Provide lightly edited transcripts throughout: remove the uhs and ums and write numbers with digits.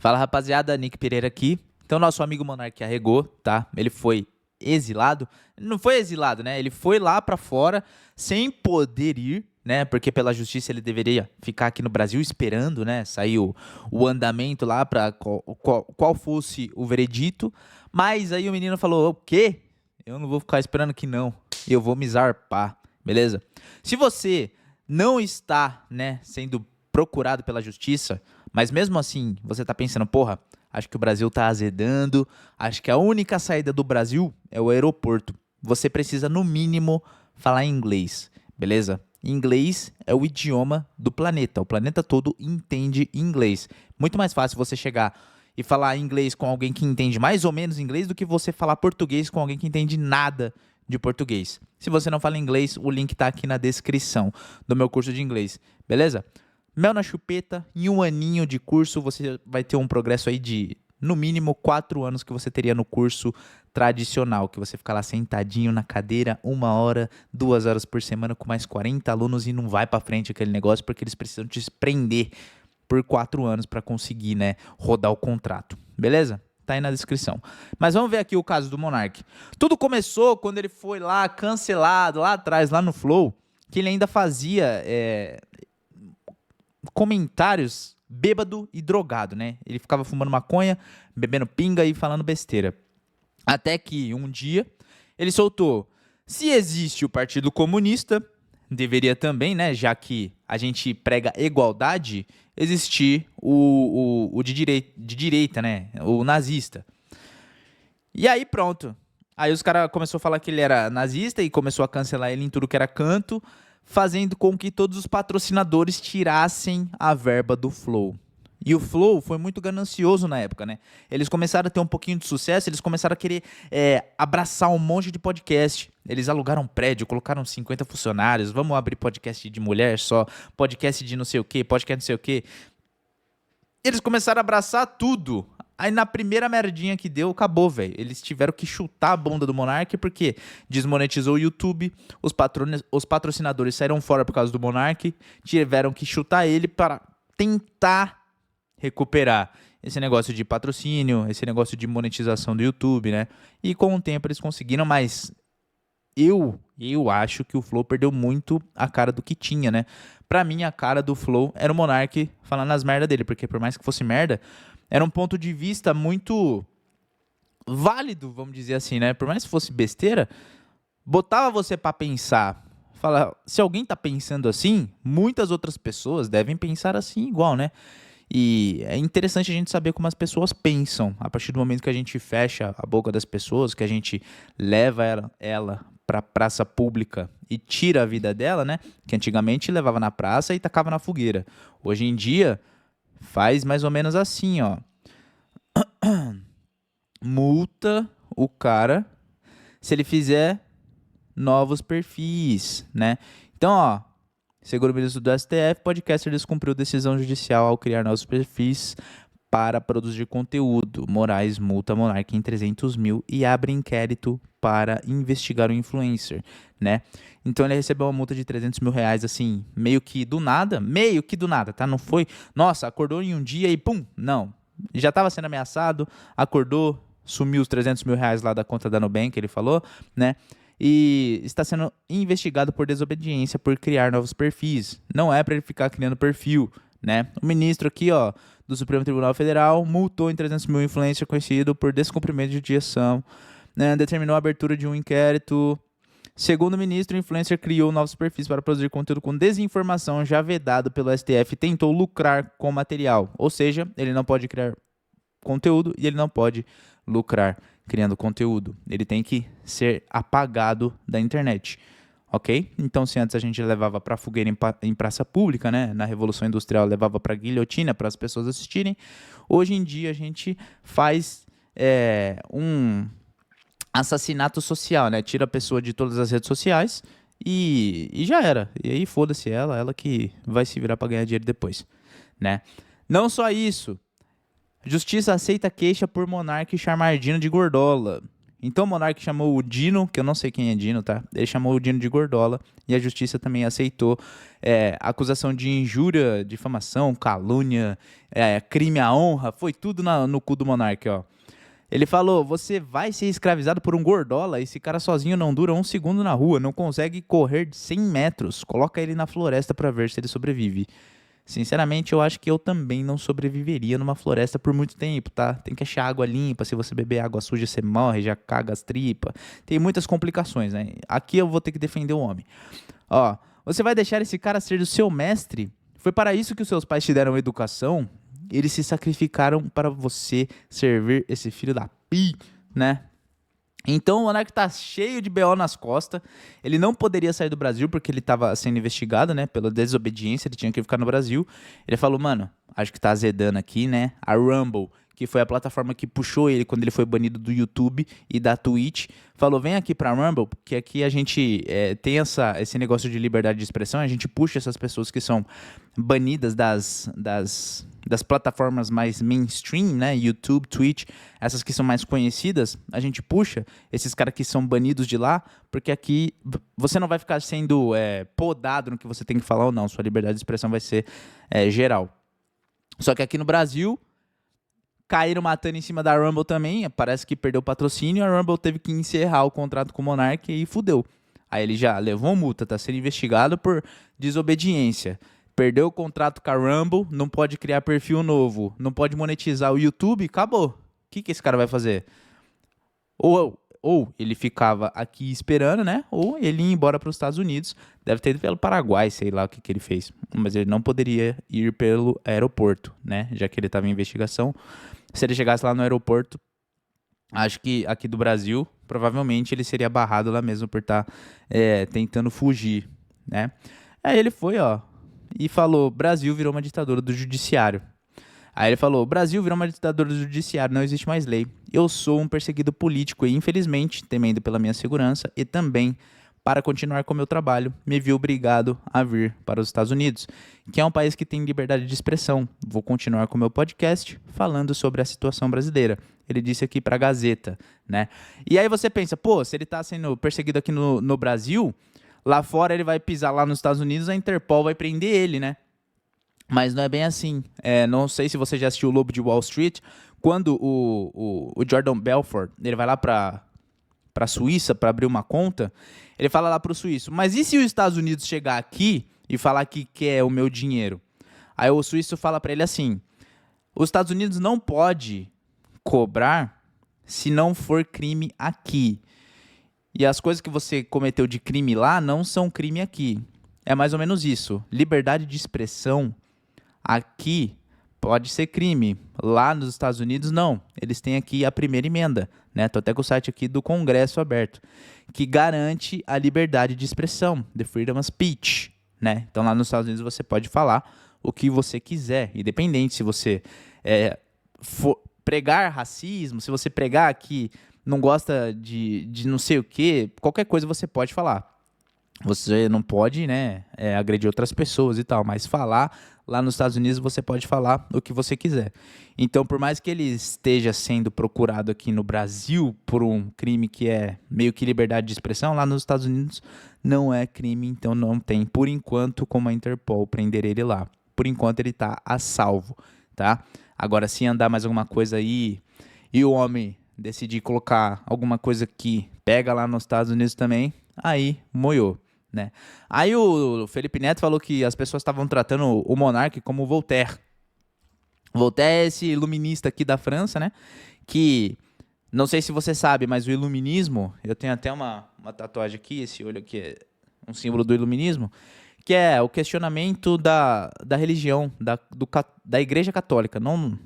Fala rapaziada, Nick Pereira aqui. Então nosso amigo Monark arregou, tá? Ele foi exilado. Não foi exilado, né? Ele foi lá pra fora sem poder ir, né? Porque pela justiça ele deveria ficar aqui no Brasil esperando, né? Sair o andamento lá pra qual fosse o veredito. Mas aí o menino falou, o quê? Eu não vou ficar esperando aqui não. Eu vou me zarpar, beleza? Se você não está, né, sendo procurado pela justiça, mas mesmo assim você tá pensando, porra, acho que o Brasil tá azedando, acho que a única saída do Brasil é o aeroporto. Você precisa, no mínimo, falar inglês, beleza? Inglês é o idioma do planeta. O planeta todo entende inglês. Muito mais fácil você chegar e falar inglês com alguém que entende mais ou menos inglês do que você falar português com alguém que entende nada de português. Se você não fala inglês, o link tá aqui na descrição do meu curso de inglês, beleza? Mel na chupeta, em um aninho de curso você vai ter um progresso aí de, no mínimo, 4 anos que você teria no curso tradicional, que você fica lá sentadinho na cadeira 1 hora, 2 horas por semana com mais 40 alunos e não vai pra frente aquele negócio porque eles precisam te prender por 4 anos para conseguir, né, rodar o contrato, beleza? Tá aí na descrição. Mas vamos ver aqui o caso do Monark. Tudo começou quando ele foi lá cancelado, lá atrás, lá no Flow, que ele ainda fazia comentários bêbado e drogado, né? Ele ficava fumando maconha, bebendo pinga e falando besteira. Até que um dia ele soltou: se existe o Partido Comunista, deveria também, né? Já que a gente prega igualdade, existir o de direita, né? O nazista. E aí pronto. Aí os caras começaram a falar que ele era nazista e começou a cancelar ele em tudo que era canto, fazendo com que todos os patrocinadores tirassem a verba do Flow. E o Flow foi muito ganancioso na época, né? Eles começaram a ter um pouquinho de sucesso, eles começaram a querer abraçar um monte de podcast. Eles alugaram um prédio, colocaram 50 funcionários, vamos abrir podcast de mulher só, podcast de não sei o quê, podcast não sei o quê. Eles começaram a abraçar tudo. Aí na primeira merdinha que deu, acabou, velho. Eles tiveram que chutar a bunda do Monark porque desmonetizou o YouTube, os patrocinadores saíram fora por causa do Monark, tiveram que chutar ele para tentar recuperar esse negócio de patrocínio, esse negócio de monetização do YouTube, né? E com o tempo eles conseguiram, mas eu acho que o Flow perdeu muito a cara do que tinha, né? Pra mim, a cara do Flow era o Monark falando as merdas dele, porque por mais que fosse merda, era um ponto de vista muito válido, vamos dizer assim, né? Por mais que fosse besteira, botava você pra pensar. Fala, se alguém tá pensando assim, muitas outras pessoas devem pensar assim igual, né? E é interessante a gente saber como as pessoas pensam. A partir do momento que a gente fecha a boca das pessoas, que a gente leva ela pra praça pública e tira a vida dela, né? Que antigamente levava na praça e tacava na fogueira. Hoje em dia, faz mais ou menos assim, ó. Multa o cara se ele fizer novos perfis, né? Então, ó, segundo o ministro do STF, podcaster descumpriu decisão judicial ao criar novos perfis para produzir conteúdo. Moraes multa Monark em 300 mil e abre inquérito para investigar o influencer, né? Então ele recebeu uma multa de 300 mil reais, assim, meio que do nada, tá? Não foi, nossa, acordou em um dia e pum, não. Já estava sendo ameaçado, acordou, sumiu os 300 mil reais lá da conta da Nubank, ele falou, né? E está sendo investigado por desobediência por criar novos perfis. Não é para ele ficar criando perfil, né? O ministro aqui, ó, do Supremo Tribunal Federal multou em 300 mil influencer conhecido por descumprimento de direção, né? Determinou a abertura de um inquérito. Segundo o ministro, o influencer criou novos perfis para produzir conteúdo com desinformação já vedado pelo STF e tentou lucrar com o material. Ou seja, ele não pode criar conteúdo e ele não pode lucrar criando conteúdo. Ele tem que ser apagado da internet, ok? Então, se antes a gente levava para fogueira em praça pública, né? Na Revolução Industrial levava para guilhotina para as pessoas assistirem, hoje em dia a gente faz um assassinato social, né? Tira a pessoa de todas as redes sociais e já era. E aí foda-se ela que vai se virar para ganhar dinheiro depois, né? Não só isso. Justiça aceita queixa por Monark Chamardino de Gordola. Então o monarca chamou o Dino, que eu não sei quem é Dino, tá? Ele chamou o Dino de Gordola e a justiça também aceitou acusação de injúria, difamação, calúnia, crime à honra, foi tudo no cu do monarca, ó. Ele falou, você vai ser escravizado por um gordola, esse cara sozinho não dura um segundo na rua, não consegue correr de 100 metros, coloca ele na floresta pra ver se ele sobrevive. Sinceramente, eu acho que eu também não sobreviveria numa floresta por muito tempo, tá? Tem que achar água limpa, se você beber água suja você morre, já caga as tripas. Tem muitas complicações, né? Aqui eu vou ter que defender o homem. Ó, você vai deixar esse cara ser o seu mestre? Foi para isso que os seus pais te deram educação? Eles se sacrificaram para você servir esse filho da pi, né? Então o monarca tá cheio de BO nas costas. Ele não poderia sair do Brasil porque ele estava sendo investigado, né? Pela desobediência, ele tinha que ficar no Brasil. Ele falou, mano, acho que tá azedando aqui, né? A Rumble, que foi a plataforma que puxou ele quando ele foi banido do YouTube e da Twitch, falou, vem aqui pra Rumble, porque aqui a gente tem esse negócio de liberdade de expressão, a gente puxa essas pessoas que são banidas das plataformas mais mainstream, né, YouTube, Twitch, essas que são mais conhecidas, a gente puxa esses caras que são banidos de lá, porque aqui você não vai ficar sendo podado no que você tem que falar ou não, sua liberdade de expressão vai ser geral. Só que aqui no Brasil, caíram matando em cima da Rumble também, parece que perdeu o patrocínio, a Rumble teve que encerrar o contrato com o Monark e fudeu. Aí ele já levou multa, tá sendo investigado por desobediência. Perdeu o contrato com a Rumble, não pode criar perfil novo, não pode monetizar o YouTube, acabou. O que esse cara vai fazer? Ou ele ficava aqui esperando, né? Ou ele ia embora para os Estados Unidos. Deve ter ido pelo Paraguai, sei lá o que ele fez. Mas ele não poderia ir pelo aeroporto, né? Já que ele estava em investigação. Se ele chegasse lá no aeroporto, acho que aqui do Brasil, provavelmente ele seria barrado lá mesmo por estar tentando fugir, né? Aí ele foi, ó, e falou, Brasil virou uma ditadura do judiciário. Aí ele falou, Brasil virou uma ditadura do judiciário, não existe mais lei. Eu sou um perseguido político e, infelizmente, temendo pela minha segurança e também para continuar com o meu trabalho, me vi obrigado a vir para os Estados Unidos, que é um país que tem liberdade de expressão. Vou continuar com o meu podcast falando sobre a situação brasileira. Ele disse aqui para a Gazeta, né? E aí você pensa, pô, se ele está sendo perseguido aqui no Brasil, lá fora ele vai pisar lá nos Estados Unidos, a Interpol vai prender ele, né? Mas não é bem assim. Não sei se você já assistiu o Lobo de Wall Street. Quando o Jordan Belfort ele vai lá para a Suíça para abrir uma conta, ele fala lá para o suíço, mas e se os Estados Unidos chegar aqui e falar que quer o meu dinheiro? Aí o suíço fala para ele assim, os Estados Unidos não pode cobrar se não for crime aqui. E as coisas que você cometeu de crime lá não são crime aqui. É mais ou menos isso. Liberdade de expressão aqui pode ser crime. Lá nos Estados Unidos, não. Eles têm aqui a primeira emenda, né? Tô até com o site aqui do Congresso aberto, que garante a liberdade de expressão, the freedom of speech, né? Então lá nos Estados Unidos você pode falar o que você quiser, independente se você for pregar racismo, se você pregar que não gosta de não sei o que, qualquer coisa você pode falar. Você não pode, né, agredir outras pessoas e tal, mas falar lá nos Estados Unidos você pode falar o que você quiser. Então, por mais que ele esteja sendo procurado aqui no Brasil por um crime que é meio que liberdade de expressão, lá nos Estados Unidos não é crime, então não tem, por enquanto, como a Interpol prender ele lá. Por enquanto ele está a salvo, tá? Agora, se andar mais alguma coisa aí e o homem decidir colocar alguma coisa que pega lá nos Estados Unidos também, aí moiou, né? Aí o Felipe Neto falou que as pessoas estavam tratando o monarca como Voltaire. Voltaire é esse iluminista aqui da França, né? Que, não sei se você sabe, mas o iluminismo, eu tenho até uma tatuagem aqui, esse olho aqui é um símbolo do iluminismo, que é o questionamento da religião, da Igreja Católica, não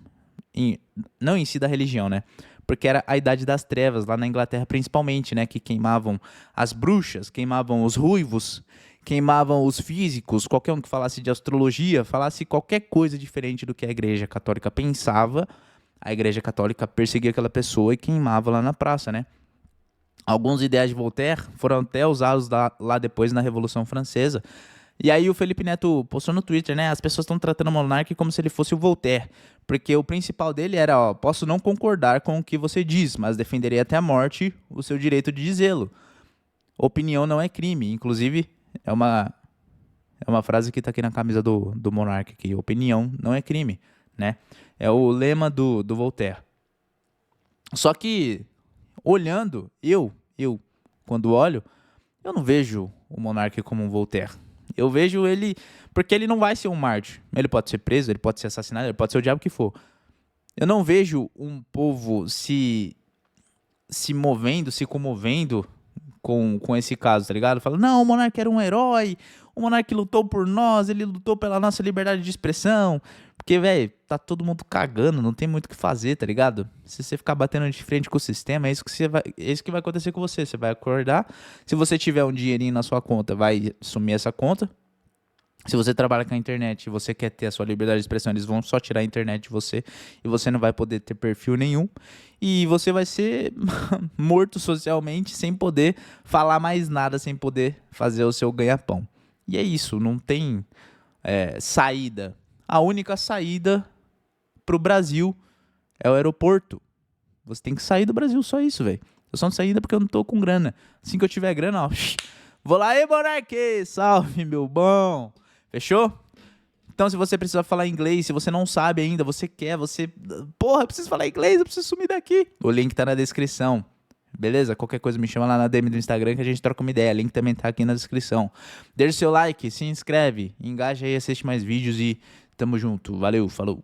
em si da religião, né? Porque era a Idade das Trevas, lá na Inglaterra principalmente, né? Que queimavam as bruxas, queimavam os ruivos, queimavam os físicos, qualquer um que falasse de astrologia, falasse qualquer coisa diferente do que a Igreja Católica pensava, a Igreja Católica perseguia aquela pessoa e queimava lá na praça, né? Alguns ideais de Voltaire foram até usados lá depois na Revolução Francesa, E aí o Felipe Neto postou no Twitter, né? As pessoas estão tratando o Monark como se ele fosse o Voltaire. Porque o principal dele era, ó, posso não concordar com o que você diz, mas defenderei até a morte o seu direito de dizê-lo. Opinião não é crime. Inclusive, é uma frase que tá aqui na camisa do Monark, aqui. Opinião não é crime, né? É o lema do Voltaire. Só que, olhando, quando olho, eu não vejo o Monark como um Voltaire. Eu vejo ele... Porque ele não vai ser um mártir. Ele pode ser preso, ele pode ser assassinado, ele pode ser o diabo que for. Eu não vejo um povo se movendo, se comovendo com esse caso, tá ligado? Fala, não, o Monark era um herói, o Monark lutou por nós, ele lutou pela nossa liberdade de expressão. Porque, velho, tá todo mundo cagando, não tem muito o que fazer, tá ligado? Se você ficar batendo de frente com o sistema, é isso que vai acontecer com você. Você vai acordar, se você tiver um dinheirinho na sua conta, vai sumir essa conta. Se você trabalha com a internet e você quer ter a sua liberdade de expressão, eles vão só tirar a internet de você e você não vai poder ter perfil nenhum. E você vai ser morto socialmente sem poder falar mais nada, sem poder fazer o seu ganha-pão. E é isso, não tem saída. A única saída pro Brasil é o aeroporto. Você tem que sair do Brasil, só isso, velho. Eu só não saída porque eu não tô com grana. Assim que eu tiver grana, ó, vou lá, ei, Monark, salve, meu bom. Fechou? Então, se você precisa falar inglês, se você não sabe ainda, você quer, Porra, eu preciso falar inglês, eu preciso sumir daqui. O link tá na descrição. Beleza? Qualquer coisa me chama lá na DM do Instagram que a gente troca uma ideia. O link também tá aqui na descrição. Deixa o seu like, se inscreve, engaja aí, assiste mais vídeos e tamo junto. Valeu, falou.